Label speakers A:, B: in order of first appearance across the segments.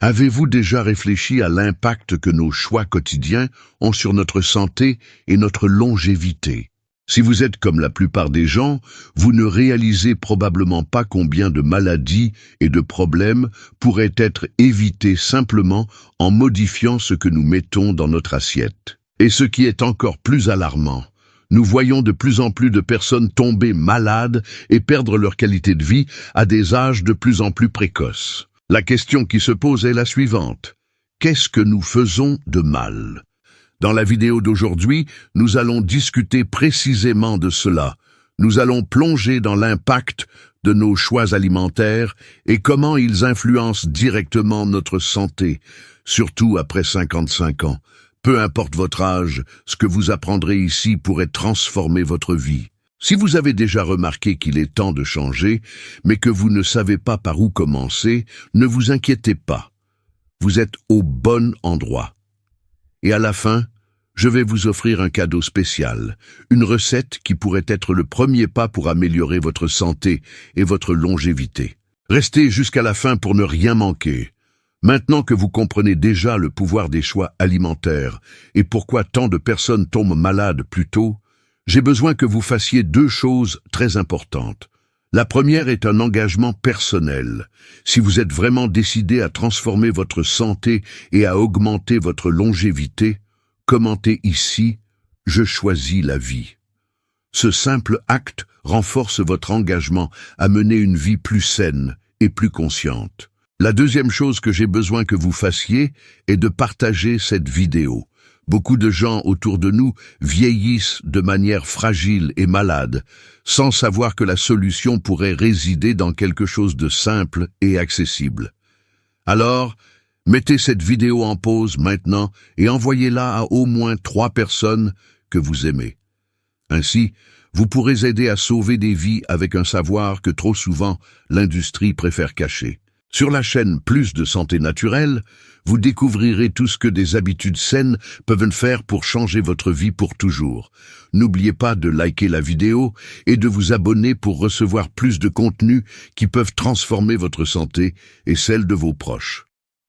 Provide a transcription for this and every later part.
A: Avez-vous déjà réfléchi à l'impact que nos choix quotidiens ont sur notre santé et notre longévité? Si vous êtes comme la plupart des gens, vous ne réalisez probablement pas combien de maladies et de problèmes pourraient être évités simplement en modifiant ce que nous mettons dans notre assiette. Et ce qui est encore plus alarmant, nous voyons de plus en plus de personnes tomber malades et perdre leur qualité de vie à des âges de plus en plus précoces. La question qui se pose est la suivante. Qu'est-ce que nous faisons de mal? Dans la vidéo d'aujourd'hui, nous allons discuter précisément de cela. Nous allons plonger dans l'impact de nos choix alimentaires et comment ils influencent directement notre santé, surtout après 55 ans. Peu importe votre âge, ce que vous apprendrez ici pourrait transformer votre vie. Si vous avez déjà remarqué qu'il est temps de changer, mais que vous ne savez pas par où commencer, ne vous inquiétez pas. Vous êtes au bon endroit. Et à la fin, je vais vous offrir un cadeau spécial, une recette qui pourrait être le premier pas pour améliorer votre santé et votre longévité. Restez jusqu'à la fin pour ne rien manquer. Maintenant que vous comprenez déjà le pouvoir des choix alimentaires et pourquoi tant de personnes tombent malades plus tôt, j'ai besoin que vous fassiez deux choses très importantes. La première est un engagement personnel. Si vous êtes vraiment décidé à transformer votre santé et à augmenter votre longévité, commentez ici « Je choisis la vie ». Ce simple acte renforce votre engagement à mener une vie plus saine et plus consciente. La deuxième chose que j'ai besoin que vous fassiez est de partager cette vidéo. Beaucoup de gens autour de nous vieillissent de manière fragile et malade, sans savoir que la solution pourrait résider dans quelque chose de simple et accessible. Alors, mettez cette vidéo en pause maintenant et envoyez-la à au moins 3 personnes que vous aimez. Ainsi, vous pourrez aider à sauver des vies avec un savoir que trop souvent l'industrie préfère cacher. Sur la chaîne Plus de santé naturelle, vous découvrirez tout ce que des habitudes saines peuvent faire pour changer votre vie pour toujours. N'oubliez pas de liker la vidéo et de vous abonner pour recevoir plus de contenus qui peuvent transformer votre santé et celle de vos proches.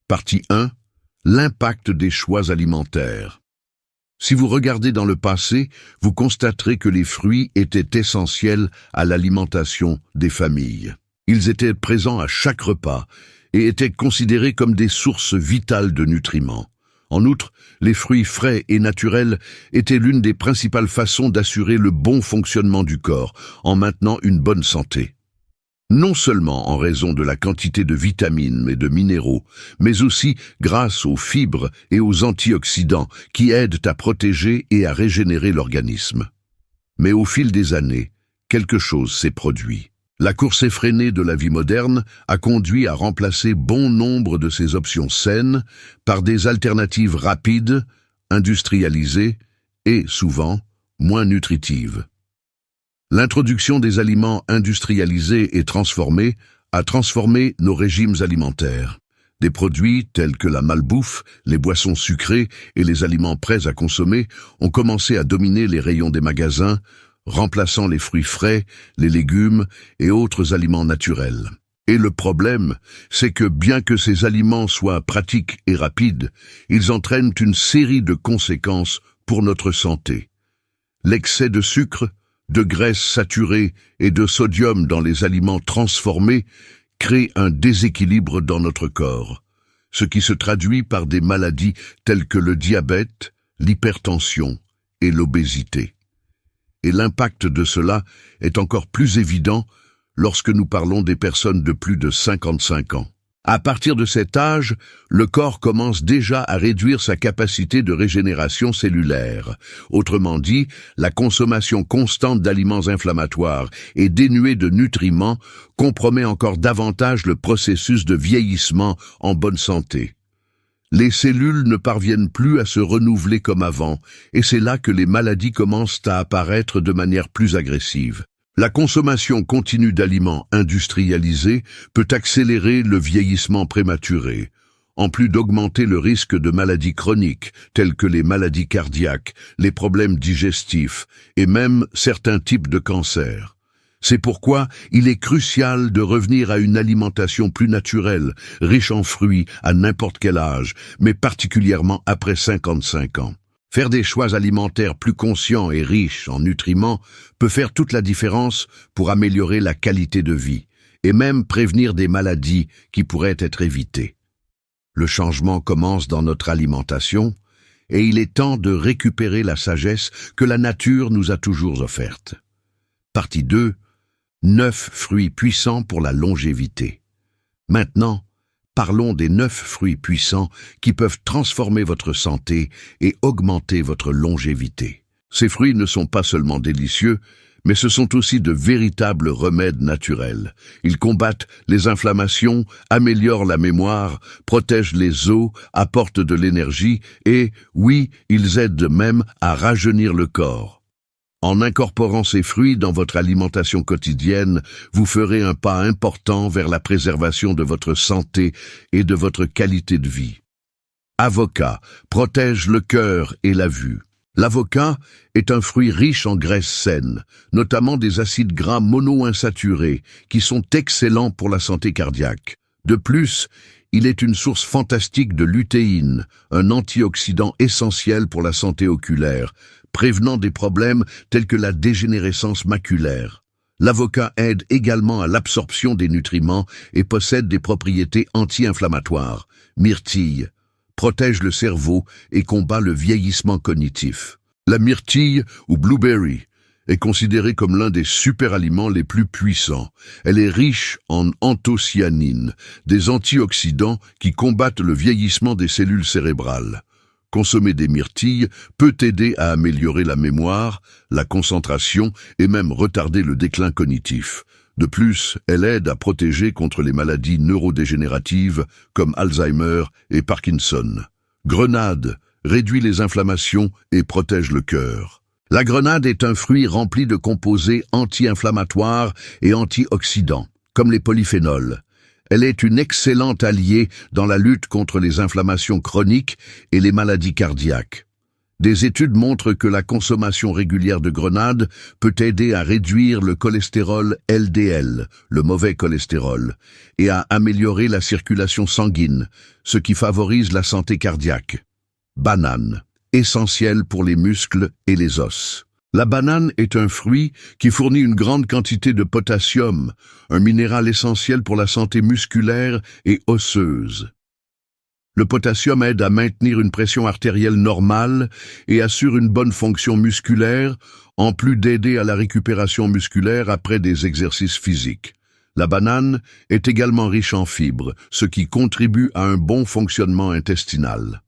A: Partie 1. L'impact des choix alimentaires. Si vous regardez dans le passé, vous constaterez que les fruits étaient essentiels à l'alimentation des familles. Ils étaient présents à chaque repas et étaient considérés comme des sources vitales de nutriments. En outre, les fruits frais et naturels étaient l'une des principales façons d'assurer le bon fonctionnement du corps en maintenant une bonne santé. Non seulement en raison de la quantité de vitamines et de minéraux, mais aussi grâce aux fibres et aux antioxydants qui aident à protéger et à régénérer l'organisme. Mais au fil des années, quelque chose s'est produit. La course effrénée de la vie moderne a conduit à remplacer bon nombre de ces options saines par des alternatives rapides, industrialisées et, souvent, moins nutritives. L'introduction des aliments industrialisés et transformés a transformé nos régimes alimentaires. Des produits tels que la malbouffe, les boissons sucrées et les aliments prêts à consommer ont commencé à dominer les rayons des magasins, remplaçant les fruits frais, les légumes et autres aliments naturels. Et le problème, c'est que bien que ces aliments soient pratiques et rapides, ils entraînent une série de conséquences pour notre santé. L'excès de sucre, de graisse saturée et de sodium dans les aliments transformés crée un déséquilibre dans notre corps, ce qui se traduit par des maladies telles que le diabète, l'hypertension et l'obésité. Et l'impact de cela est encore plus évident lorsque nous parlons des personnes de plus de 55 ans. À partir de cet âge, le corps commence déjà à réduire sa capacité de régénération cellulaire. Autrement dit, la consommation constante d'aliments inflammatoires et dénués de nutriments compromet encore davantage le processus de vieillissement en bonne santé. Les cellules ne parviennent plus à se renouveler comme avant, et c'est là que les maladies commencent à apparaître de manière plus agressive. La consommation continue d'aliments industrialisés peut accélérer le vieillissement prématuré, en plus d'augmenter le risque de maladies chroniques, telles que les maladies cardiaques, les problèmes digestifs et même certains types de cancers. C'est pourquoi il est crucial de revenir à une alimentation plus naturelle, riche en fruits à n'importe quel âge, mais particulièrement après 55 ans. Faire des choix alimentaires plus conscients et riches en nutriments peut faire toute la différence pour améliorer la qualité de vie et même prévenir des maladies qui pourraient être évitées. Le changement commence dans notre alimentation et il est temps de récupérer la sagesse que la nature nous a toujours offerte. Partie 2. 9 fruits puissants pour la longévité. Maintenant, parlons des 9 fruits puissants qui peuvent transformer votre santé et augmenter votre longévité. Ces fruits ne sont pas seulement délicieux, mais ce sont aussi de véritables remèdes naturels. Ils combattent les inflammations, améliorent la mémoire, protègent les os, apportent de l'énergie et, oui, ils aident même à rajeunir le corps. En incorporant ces fruits dans votre alimentation quotidienne, vous ferez un pas important vers la préservation de votre santé et de votre qualité de vie. Avocat protège le cœur et la vue. L'avocat est un fruit riche en graisses saines, notamment des acides gras monoinsaturés, qui sont excellents pour la santé cardiaque. De plus, il est une source fantastique de lutéine, un antioxydant essentiel pour la santé oculaire, prévenant des problèmes tels que la dégénérescence maculaire. L'avocat aide également à l'absorption des nutriments et possède des propriétés anti-inflammatoires. Myrtille protège le cerveau et combat le vieillissement cognitif. La myrtille, ou blueberry, est considérée comme l'un des super-aliments les plus puissants. Elle est riche en anthocyanines, des antioxydants qui combattent le vieillissement des cellules cérébrales. Consommer des myrtilles peut aider à améliorer la mémoire, la concentration et même retarder le déclin cognitif. De plus, elle aide à protéger contre les maladies neurodégénératives comme Alzheimer et Parkinson. Grenade réduit les inflammations et protège le cœur. La grenade est un fruit rempli de composés anti-inflammatoires et antioxydants, comme les polyphénols. Elle est une excellente alliée dans la lutte contre les inflammations chroniques et les maladies cardiaques. Des études montrent que la consommation régulière de grenade peut aider à réduire le cholestérol LDL, le mauvais cholestérol, et à améliorer la circulation sanguine, ce qui favorise la santé cardiaque. Banane, essentielle pour les muscles et les os. La banane est un fruit qui fournit une grande quantité de potassium, un minéral essentiel pour la santé musculaire et osseuse. Le potassium aide à maintenir une pression artérielle normale et assure une bonne fonction musculaire, en plus d'aider à la récupération musculaire après des exercices physiques. La banane est également riche en fibres, ce qui contribue à un bon fonctionnement intestinal.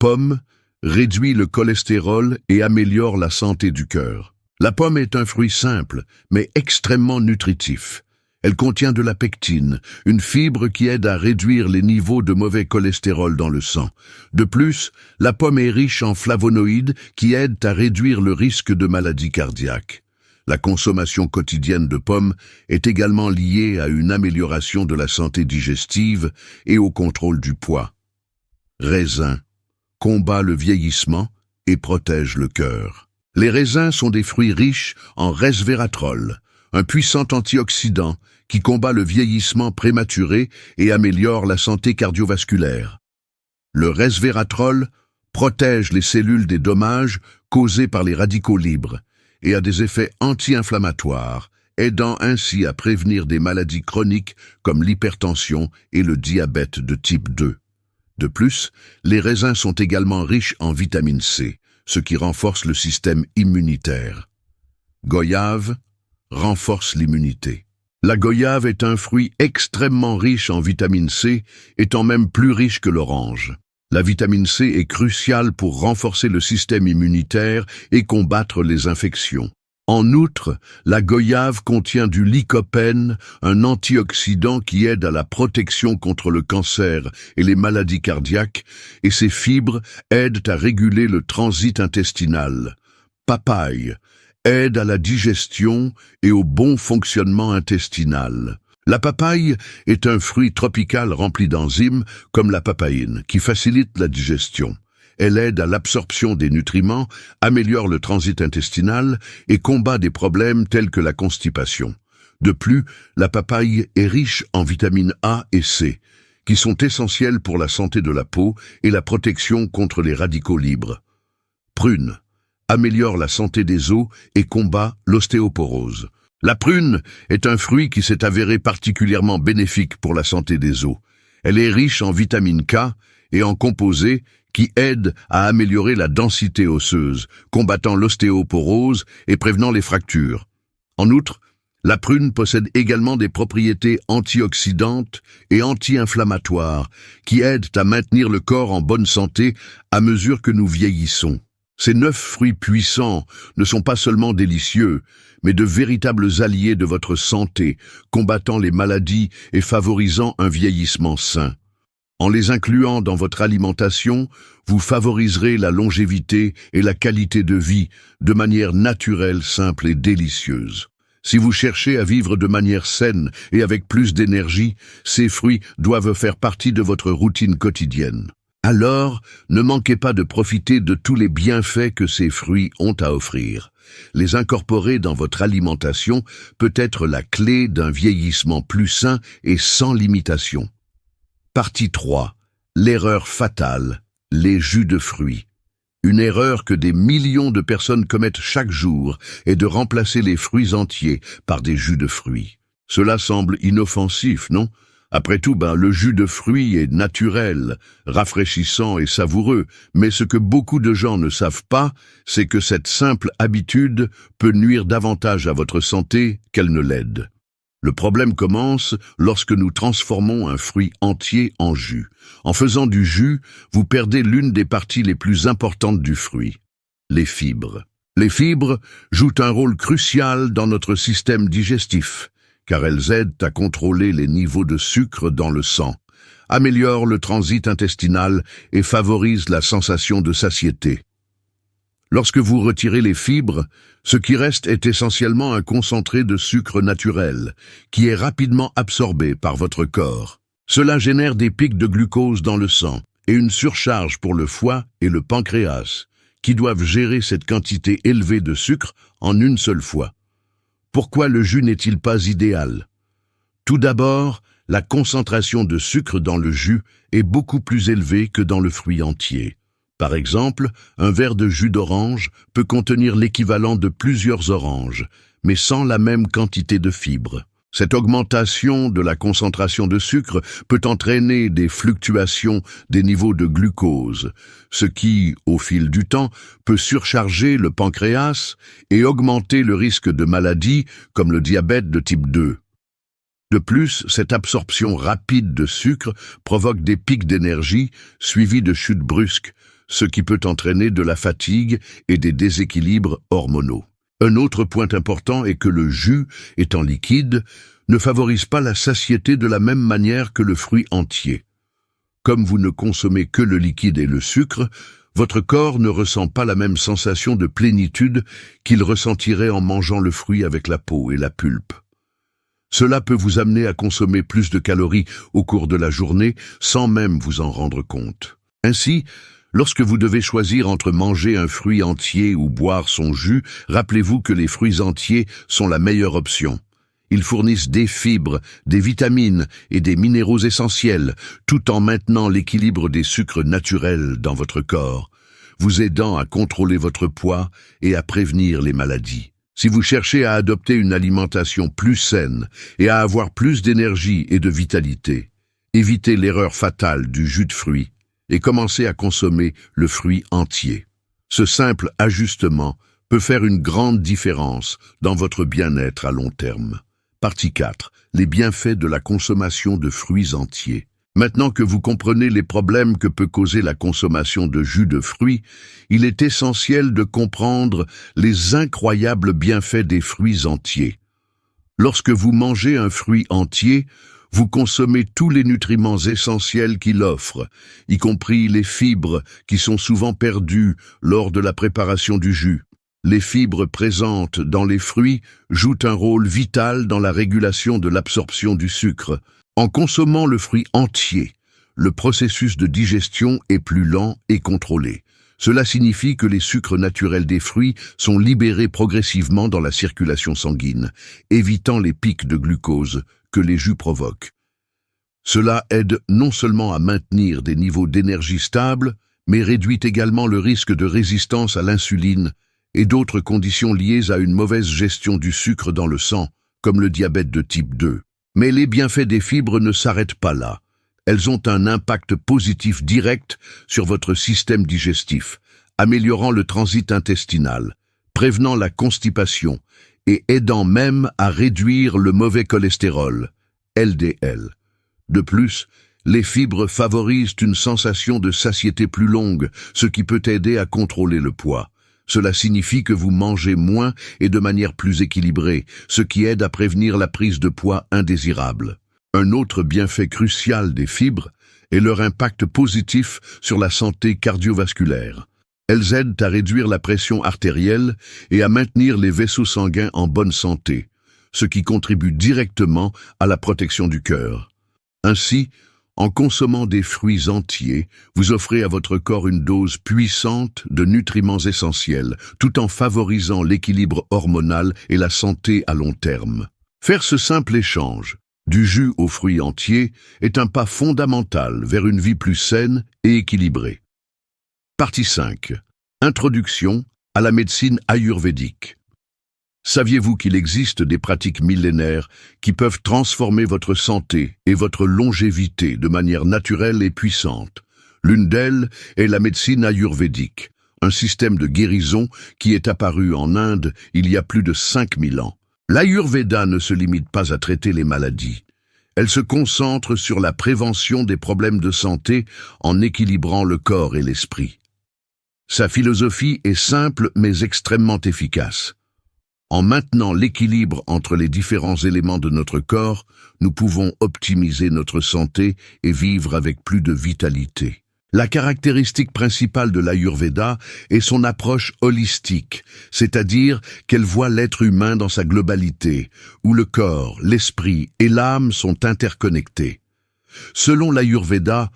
A: Pomme réduit le cholestérol et améliore la santé du cœur. La pomme est un fruit simple, mais extrêmement nutritif. Elle contient de la pectine, une fibre qui aide à réduire les niveaux de mauvais cholestérol dans le sang. De plus, la pomme est riche en flavonoïdes qui aident à réduire le risque de maladies cardiaques. La consommation quotidienne de pommes est également liée à une amélioration de la santé digestive et au contrôle du poids. Raisin combat le vieillissement et protège le cœur. Les raisins sont des fruits riches en resveratrol, un puissant antioxydant qui combat le vieillissement prématuré et améliore la santé cardiovasculaire. Le resveratrol protège les cellules des dommages causés par les radicaux libres et a des effets anti-inflammatoires, aidant ainsi à prévenir des maladies chroniques comme l'hypertension et le diabète de type 2. De plus, les raisins sont également riches en vitamine C, ce qui renforce le système immunitaire. Goyave renforce l'immunité. La goyave est un fruit extrêmement riche en vitamine C, étant même plus riche que l'orange. La vitamine C est cruciale pour renforcer le système immunitaire et combattre les infections. En outre, la goyave contient du lycopène, un antioxydant qui aide à la protection contre le cancer et les maladies cardiaques, et ses fibres aident à réguler le transit intestinal. Papaye aide à la digestion et au bon fonctionnement intestinal. La papaye est un fruit tropical rempli d'enzymes comme la papaïne, qui facilite la digestion. Elle aide à l'absorption des nutriments, améliore le transit intestinal et combat des problèmes tels que la constipation. De plus, la papaye est riche en vitamines A et C, qui sont essentielles pour la santé de la peau et la protection contre les radicaux libres. Prune améliore la santé des os et combat l'ostéoporose. La prune est un fruit qui s'est avéré particulièrement bénéfique pour la santé des os. Elle est riche en vitamine K et en composés qui aident à améliorer la densité osseuse, combattant l'ostéoporose et prévenant les fractures. En outre, la prune possède également des propriétés antioxydantes et anti-inflammatoires qui aident à maintenir le corps en bonne santé à mesure que nous vieillissons. Ces 9 fruits puissants ne sont pas seulement délicieux, mais de véritables alliés de votre santé, combattant les maladies et favorisant un vieillissement sain. En les incluant dans votre alimentation, vous favoriserez la longévité et la qualité de vie de manière naturelle, simple et délicieuse. Si vous cherchez à vivre de manière saine et avec plus d'énergie, ces fruits doivent faire partie de votre routine quotidienne. Alors, ne manquez pas de profiter de tous les bienfaits que ces fruits ont à offrir. Les incorporer dans votre alimentation peut être la clé d'un vieillissement plus sain et sans limitation. Partie 3. L'erreur fatale, les jus de fruits. Une erreur que des millions de personnes commettent chaque jour est de remplacer les fruits entiers par des jus de fruits. Cela semble inoffensif, non? Après tout, le jus de fruits est naturel, rafraîchissant et savoureux, mais ce que beaucoup de gens ne savent pas, c'est que cette simple habitude peut nuire davantage à votre santé qu'elle ne l'aide. Le problème commence lorsque nous transformons un fruit entier en jus. En faisant du jus, vous perdez l'une des parties les plus importantes du fruit, les fibres. Les fibres jouent un rôle crucial dans notre système digestif, car elles aident à contrôler les niveaux de sucre dans le sang, améliorent le transit intestinal et favorisent la sensation de satiété. Lorsque vous retirez les fibres, ce qui reste est essentiellement un concentré de sucre naturel, qui est rapidement absorbé par votre corps. Cela génère des pics de glucose dans le sang et une surcharge pour le foie et le pancréas, qui doivent gérer cette quantité élevée de sucre en une seule fois. Pourquoi le jus n'est-il pas idéal? Tout d'abord, la concentration de sucre dans le jus est beaucoup plus élevée que dans le fruit entier. Par exemple, un verre de jus d'orange peut contenir l'équivalent de plusieurs oranges, mais sans la même quantité de fibres. Cette augmentation de la concentration de sucre peut entraîner des fluctuations des niveaux de glucose, ce qui, au fil du temps, peut surcharger le pancréas et augmenter le risque de maladies comme le diabète de type 2. De plus, cette absorption rapide de sucre provoque des pics d'énergie suivis de chutes brusques, ce qui peut entraîner de la fatigue et des déséquilibres hormonaux. Un autre point important est que le jus, étant liquide, ne favorise pas la satiété de la même manière que le fruit entier. Comme vous ne consommez que le liquide et le sucre, votre corps ne ressent pas la même sensation de plénitude qu'il ressentirait en mangeant le fruit avec la peau et la pulpe. Cela peut vous amener à consommer plus de calories au cours de la journée sans même vous en rendre compte. Ainsi, lorsque vous devez choisir entre manger un fruit entier ou boire son jus, rappelez-vous que les fruits entiers sont la meilleure option. Ils fournissent des fibres, des vitamines et des minéraux essentiels, tout en maintenant l'équilibre des sucres naturels dans votre corps, vous aidant à contrôler votre poids et à prévenir les maladies. Si vous cherchez à adopter une alimentation plus saine et à avoir plus d'énergie et de vitalité, évitez l'erreur fatale du jus de fruits et commencez à consommer le fruit entier. Ce simple ajustement peut faire une grande différence dans votre bien-être à long terme. Partie 4. Les bienfaits de la consommation de fruits entiers. Maintenant que vous comprenez les problèmes que peut causer la consommation de jus de fruits, il est essentiel de comprendre les incroyables bienfaits des fruits entiers. Lorsque vous mangez un fruit entier, vous consommez tous les nutriments essentiels qu'il offre, y compris les fibres qui sont souvent perdues lors de la préparation du jus. Les fibres présentes dans les fruits jouent un rôle vital dans la régulation de l'absorption du sucre. En consommant le fruit entier, le processus de digestion est plus lent et contrôlé, Cela signifie que les sucres naturels des fruits sont libérés progressivement dans la circulation sanguine, évitant les pics de glucose que les jus provoquent. Cela aide non seulement à maintenir des niveaux d'énergie stables, mais réduit également le risque de résistance à l'insuline et d'autres conditions liées à une mauvaise gestion du sucre dans le sang, comme le diabète de type 2. Mais les bienfaits des fibres ne s'arrêtent pas là. Elles ont un impact positif direct sur votre système digestif, améliorant le transit intestinal, prévenant la constipation et aidant même à réduire le mauvais cholestérol, LDL. De plus, les fibres favorisent une sensation de satiété plus longue, ce qui peut aider à contrôler le poids. Cela signifie que vous mangez moins et de manière plus équilibrée, ce qui aide à prévenir la prise de poids indésirable. Un autre bienfait crucial des fibres est leur impact positif sur la santé cardiovasculaire. Elles aident à réduire la pression artérielle et à maintenir les vaisseaux sanguins en bonne santé, ce qui contribue directement à la protection du cœur. Ainsi, en consommant des fruits entiers, vous offrez à votre corps une dose puissante de nutriments essentiels, tout en favorisant l'équilibre hormonal et la santé à long terme. Faire ce simple échange, du jus aux fruits entiers, est un pas fondamental vers une vie plus saine et équilibrée. Partie 5. Introduction à la médecine ayurvédique. Saviez-vous qu'il existe des pratiques millénaires qui peuvent transformer votre santé et votre longévité de manière naturelle et puissante? L'une d'elles est la médecine ayurvédique, un système de guérison qui est apparu en Inde il y a plus de 5000 ans. L'Ayurveda ne se limite pas à traiter les maladies. Elle se concentre sur la prévention des problèmes de santé en équilibrant le corps et l'esprit. Sa philosophie est simple mais extrêmement efficace. En maintenant l'équilibre entre les différents éléments de notre corps, nous pouvons optimiser notre santé et vivre avec plus de vitalité. La caractéristique principale de l'Ayurveda est son approche holistique, c'est-à-dire qu'elle voit l'être humain dans sa globalité, où le corps, l'esprit et l'âme sont interconnectés. Selon l'Ayurveda,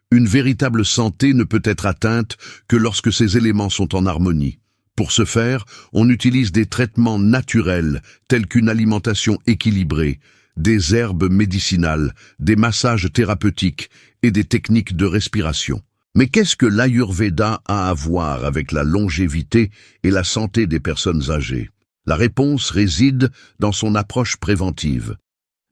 A: une véritable santé ne peut être atteinte que lorsque ces éléments sont en harmonie. Pour ce faire, on utilise des traitements naturels tels qu'une alimentation équilibrée, des herbes médicinales, des massages thérapeutiques et des techniques de respiration. Mais qu'est-ce que l'Ayurveda a à voir avec la longévité et la santé des personnes âgées? La réponse réside dans son approche préventive.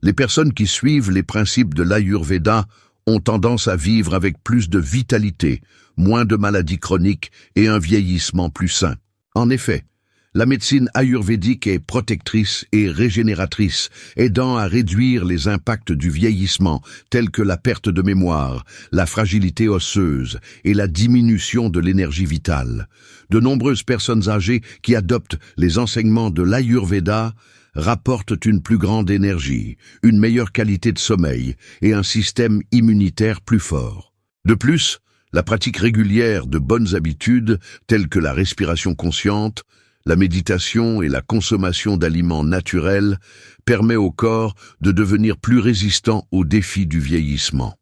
A: Les personnes qui suivent les principes de l'Ayurveda ont tendance à vivre avec plus de vitalité, moins de maladies chroniques et un vieillissement plus sain. En effet, la médecine ayurvédique est protectrice et régénératrice, aidant à réduire les impacts du vieillissement, tels que la perte de mémoire, la fragilité osseuse et la diminution de l'énergie vitale. De nombreuses personnes âgées qui adoptent les enseignements de l'Ayurveda rapportent une plus grande énergie, une meilleure qualité de sommeil et un système immunitaire plus fort. De plus, la pratique régulière de bonnes habitudes telles que la respiration consciente, la méditation et la consommation d'aliments naturels permet au corps de devenir plus résistant aux défis du vieillissement.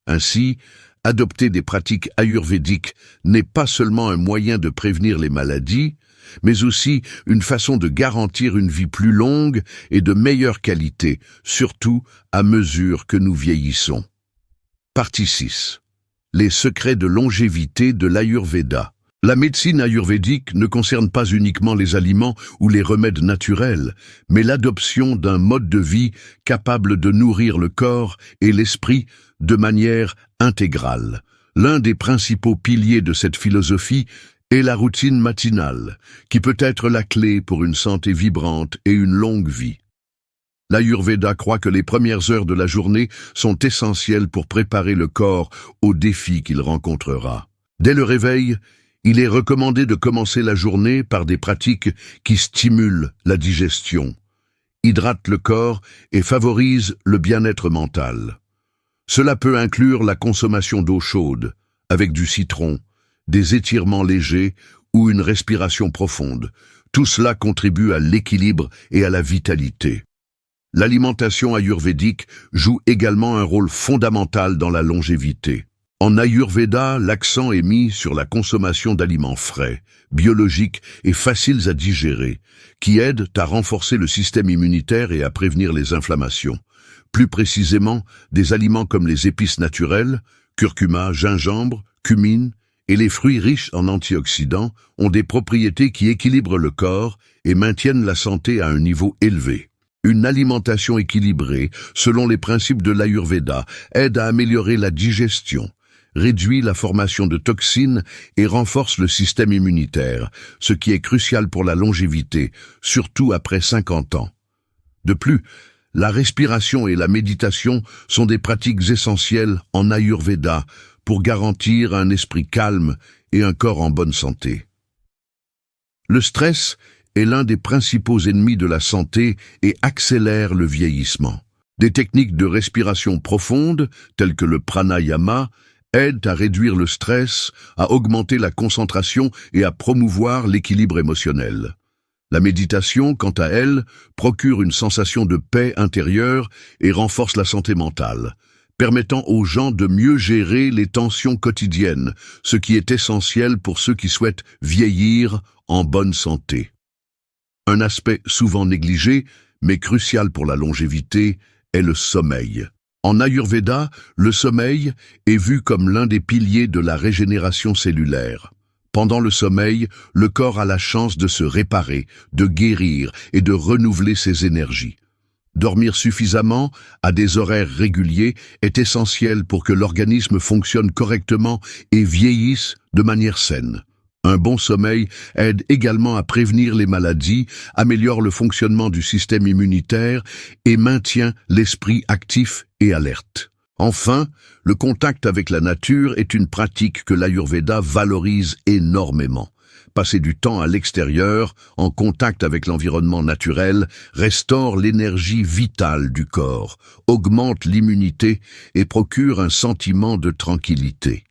A: Ainsi, adopter des pratiques ayurvédiques n'est pas seulement un moyen de prévenir les maladies, mais aussi une façon de garantir une vie plus longue et de meilleure qualité, surtout à mesure que nous vieillissons. Partie 6. Les secrets de longévité de l'Ayurveda. La médecine ayurvédique ne concerne pas uniquement les aliments ou les remèdes naturels, mais l'adoption d'un mode de vie capable de nourrir le corps et l'esprit de manière intégrale. L'un des principaux piliers de cette philosophie est la routine matinale, qui peut être la clé pour une santé vibrante et une longue vie. L'Ayurveda croit que les premières heures de la journée sont essentielles pour préparer le corps aux défis qu'il rencontrera. Dès le réveil, il est recommandé de commencer la journée par des pratiques qui stimulent la digestion, hydratent le corps et favorisent le bien-être mental. Cela peut inclure la consommation d'eau chaude, avec du citron, des étirements légers ou une respiration profonde. Tout cela contribue à l'équilibre et à la vitalité. L'alimentation ayurvédique joue également un rôle fondamental dans la longévité. En Ayurveda, l'accent est mis sur la consommation d'aliments frais, biologiques et faciles à digérer, qui aident à renforcer le système immunitaire et à prévenir les inflammations. Plus précisément, des aliments comme les épices naturelles, curcuma, gingembre, cumine et les fruits riches en antioxydants ont des propriétés qui équilibrent le corps et maintiennent la santé à un niveau élevé. Une alimentation équilibrée, selon les principes de l'Ayurveda, aide à améliorer la digestion, réduit la formation de toxines et renforce le système immunitaire, ce qui est crucial pour la longévité, surtout après 50 ans. De plus, la respiration et la méditation sont des pratiques essentielles en Ayurveda pour garantir un esprit calme et un corps en bonne santé. Le stress est l'un des principaux ennemis de la santé et accélère le vieillissement. Des techniques de respiration profonde, telles que le pranayama, aident à réduire le stress, à augmenter la concentration et à promouvoir l'équilibre émotionnel. La méditation, quant à elle, procure une sensation de paix intérieure et renforce la santé mentale, permettant aux gens de mieux gérer les tensions quotidiennes, ce qui est essentiel pour ceux qui souhaitent vieillir en bonne santé. Un aspect souvent négligé, mais crucial pour la longévité, est le sommeil. En Ayurveda, le sommeil est vu comme l'un des piliers de la régénération cellulaire. Pendant le sommeil, le corps a la chance de se réparer, de guérir et de renouveler ses énergies. Dormir suffisamment, à des horaires réguliers, est essentiel pour que l'organisme fonctionne correctement et vieillisse de manière saine. Un bon sommeil aide également à prévenir les maladies, améliore le fonctionnement du système immunitaire et maintient l'esprit actif et alerte. Enfin, le contact avec la nature est une pratique que l'Ayurveda valorise énormément. Passer du temps à l'extérieur, en contact avec l'environnement naturel, restaure l'énergie vitale du corps, augmente l'immunité et procure un sentiment de tranquillité.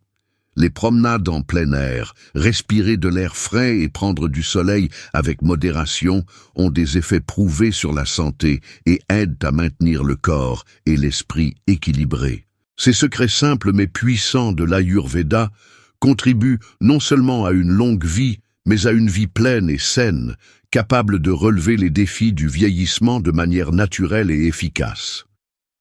A: Les promenades en plein air, respirer de l'air frais et prendre du soleil avec modération ont des effets prouvés sur la santé et aident à maintenir le corps et l'esprit équilibrés. Ces secrets simples mais puissants de l'Ayurveda contribuent non seulement à une longue vie, mais à une vie pleine et saine, capable de relever les défis du vieillissement de manière naturelle et efficace.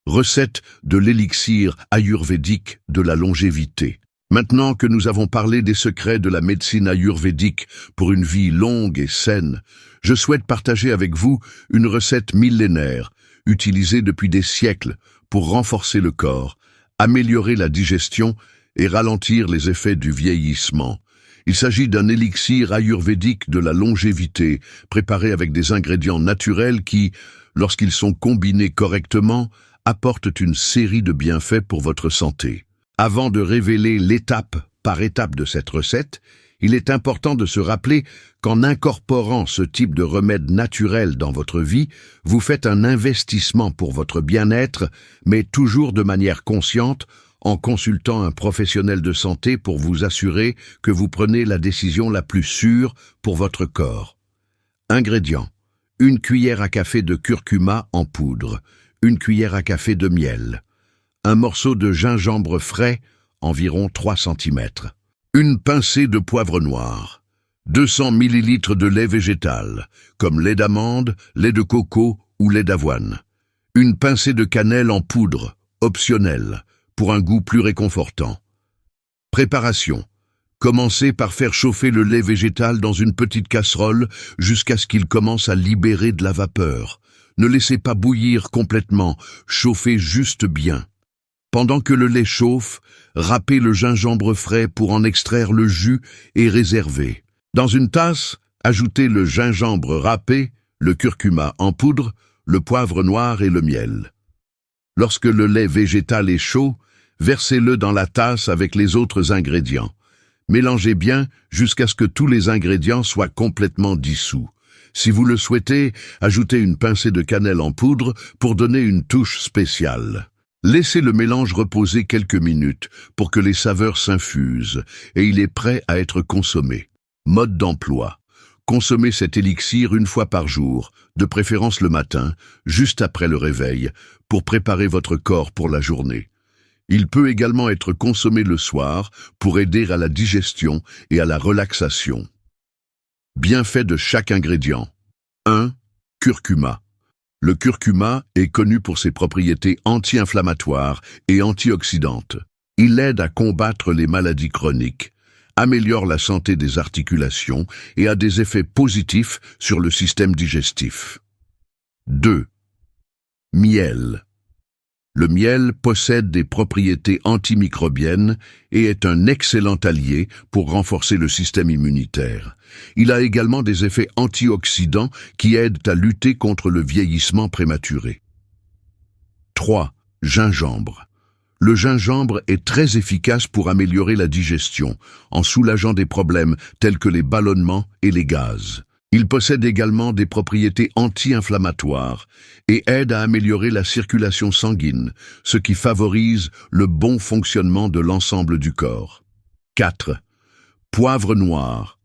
A: Recette de l'élixir ayurvédique de la longévité. Maintenant que nous avons parlé des secrets de la médecine ayurvédique pour une vie longue et saine, je souhaite partager avec vous une recette millénaire, utilisée depuis des siècles pour renforcer le corps, améliorer la digestion et ralentir les effets du vieillissement. Il s'agit d'un élixir ayurvédique de la longévité, préparé avec des ingrédients naturels qui, lorsqu'ils sont combinés correctement, apportent une série de bienfaits pour votre santé. Avant de révéler l'étape par étape de cette recette, il est important de se rappeler qu'en incorporant ce type de remède naturel dans votre vie, vous faites un investissement pour votre bien-être, mais toujours de manière consciente, en consultant un professionnel de santé pour vous assurer que vous prenez la décision la plus sûre pour votre corps. Ingrédients: 1 cuillère à café de curcuma en poudre, 1 cuillère à café de miel, un morceau de gingembre frais, environ 3 cm, une pincée de poivre noir, 200 ml de lait végétal, comme lait d'amande, lait de coco ou lait d'avoine, une pincée de cannelle en poudre, optionnelle, pour un goût plus réconfortant. Préparation. Commencez par faire chauffer le lait végétal dans une petite casserole jusqu'à ce qu'il commence à libérer de la vapeur. Ne laissez pas bouillir complètement, chauffez juste bien. Pendant que le lait chauffe, râpez le gingembre frais pour en extraire le jus et réserver. Dans une tasse, ajoutez le gingembre râpé, le curcuma en poudre, le poivre noir et le miel. Lorsque le lait végétal est chaud, versez-le dans la tasse avec les autres ingrédients. Mélangez bien jusqu'à ce que tous les ingrédients soient complètement dissous. Si vous le souhaitez, ajoutez une pincée de cannelle en poudre pour donner une touche spéciale. Laissez le mélange reposer quelques minutes pour que les saveurs s'infusent et il est prêt à être consommé. Mode d'emploi. Consommez cet élixir 1 fois par jour, de préférence le matin, juste après le réveil, pour préparer votre corps pour la journée. Il peut également être consommé le soir pour aider à la digestion et à la relaxation. Bienfaits de chaque ingrédient. 1. Curcuma. Le curcuma est connu pour ses propriétés anti-inflammatoires et antioxydantes. Il aide à combattre les maladies chroniques, améliore la santé des articulations et a des effets positifs sur le système digestif. 2. Miel. Le miel possède des propriétés antimicrobiennes et est un excellent allié pour renforcer le système immunitaire. Il a également des effets antioxydants qui aident à lutter contre le vieillissement prématuré. 3. Gingembre. Le gingembre est très efficace pour améliorer la digestion, en soulageant des problèmes tels que les ballonnements et les gaz. Il possède également des propriétés anti-inflammatoires et aide à améliorer la circulation sanguine, ce qui favorise le bon fonctionnement de l'ensemble du corps. 4. Poivre noir.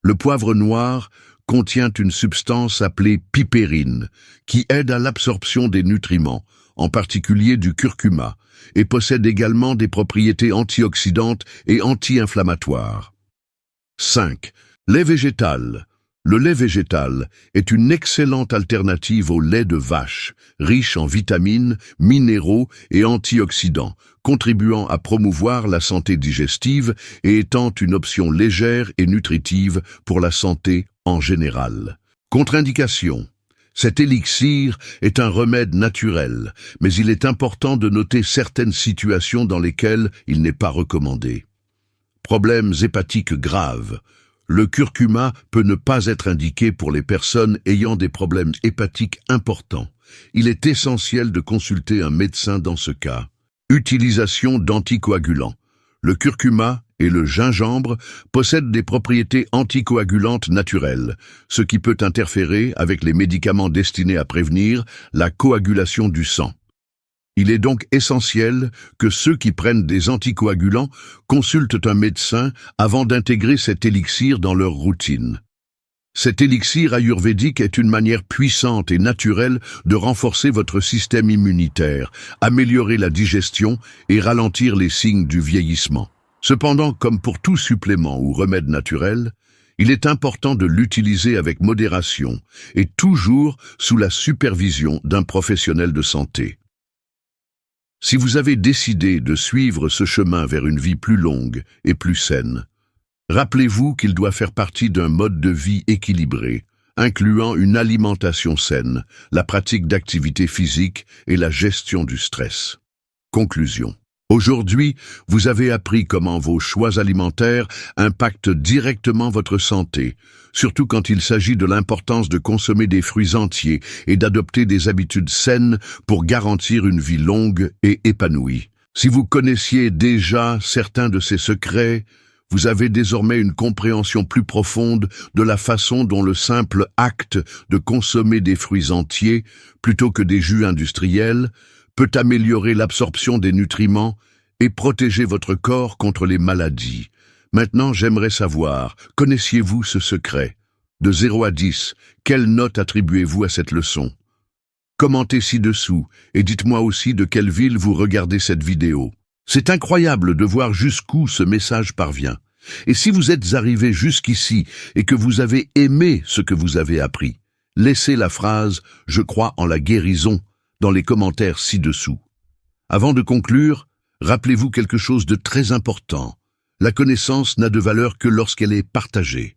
A: Le poivre noir contient une substance appelée pipérine, qui aide à l'absorption des nutriments, en particulier du curcuma, et possède également des propriétés antioxydantes et anti-inflammatoires. 5. Lait végétal. Le lait végétal est une excellente alternative au lait de vache, riche en vitamines, minéraux et antioxydants, contribuant à promouvoir la santé digestive et étant une option légère et nutritive pour la santé en général. Contre-indication. Cet élixir est un remède naturel, mais il est important de noter certaines situations dans lesquelles il n'est pas recommandé. Problèmes hépatiques graves. Le curcuma peut ne pas être indiqué pour les personnes ayant des problèmes hépatiques importants. Il est essentiel de consulter un médecin dans ce cas. Utilisation d'anticoagulants. Le curcuma et le gingembre possèdent des propriétés anticoagulantes naturelles, ce qui peut interférer avec les médicaments destinés à prévenir la coagulation du sang. Il est donc essentiel que ceux qui prennent des anticoagulants consultent un médecin avant d'intégrer cet élixir dans leur routine. Cet élixir ayurvédique est une manière puissante et naturelle de renforcer votre système immunitaire, améliorer la digestion et ralentir les signes du vieillissement. Cependant, comme pour tout supplément ou remède naturel, il est important de l'utiliser avec modération et toujours sous la supervision d'un professionnel de santé. Si vous avez décidé de suivre ce chemin vers une vie plus longue et plus saine, rappelez-vous qu'il doit faire partie d'un mode de vie équilibré, incluant une alimentation saine, la pratique d'activités physiques et la gestion du stress. Conclusion. Aujourd'hui, vous avez appris comment vos choix alimentaires impactent directement votre santé, surtout quand il s'agit de l'importance de consommer des fruits entiers et d'adopter des habitudes saines pour garantir une vie longue et épanouie. Si vous connaissiez déjà certains de ces secrets, vous avez désormais une compréhension plus profonde de la façon dont le simple acte de consommer des fruits entiers plutôt que des jus industriels peut améliorer l'absorption des nutriments et protéger votre corps contre les maladies. Maintenant, j'aimerais savoir, connaissiez-vous ce secret? De 0 à 10, quelle note attribuez-vous à cette leçon? Commentez ci-dessous et dites-moi aussi de quelle ville vous regardez cette vidéo. C'est incroyable de voir jusqu'où ce message parvient. Et si vous êtes arrivé jusqu'ici et que vous avez aimé ce que vous avez appris, laissez la phrase « Je crois en la guérison » dans les commentaires ci-dessous. Avant de conclure, rappelez-vous quelque chose de très important. La connaissance n'a de valeur que lorsqu'elle est partagée.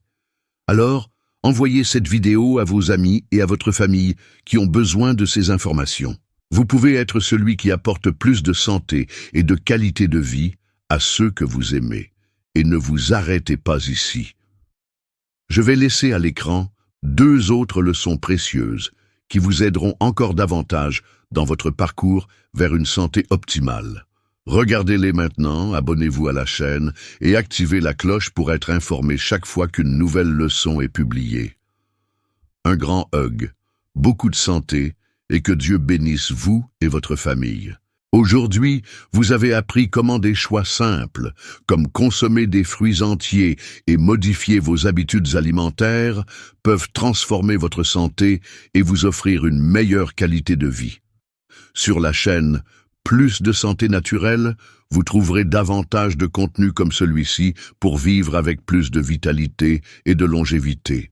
A: Alors, envoyez cette vidéo à vos amis et à votre famille qui ont besoin de ces informations. Vous pouvez être celui qui apporte plus de santé et de qualité de vie à ceux que vous aimez. Et ne vous arrêtez pas ici. Je vais laisser à l'écran 2 autres leçons précieuses qui vous aideront encore davantage dans votre parcours vers une santé optimale. Regardez-les maintenant, abonnez-vous à la chaîne et activez la cloche pour être informé chaque fois qu'une nouvelle leçon est publiée. Un grand hug, beaucoup de santé et que Dieu bénisse vous et votre famille. Aujourd'hui, vous avez appris comment des choix simples, comme consommer des fruits entiers et modifier vos habitudes alimentaires, peuvent transformer votre santé et vous offrir une meilleure qualité de vie. Sur la chaîne plus de santé naturelle, vous trouverez davantage de contenu comme celui-ci pour vivre avec plus de vitalité et de longévité.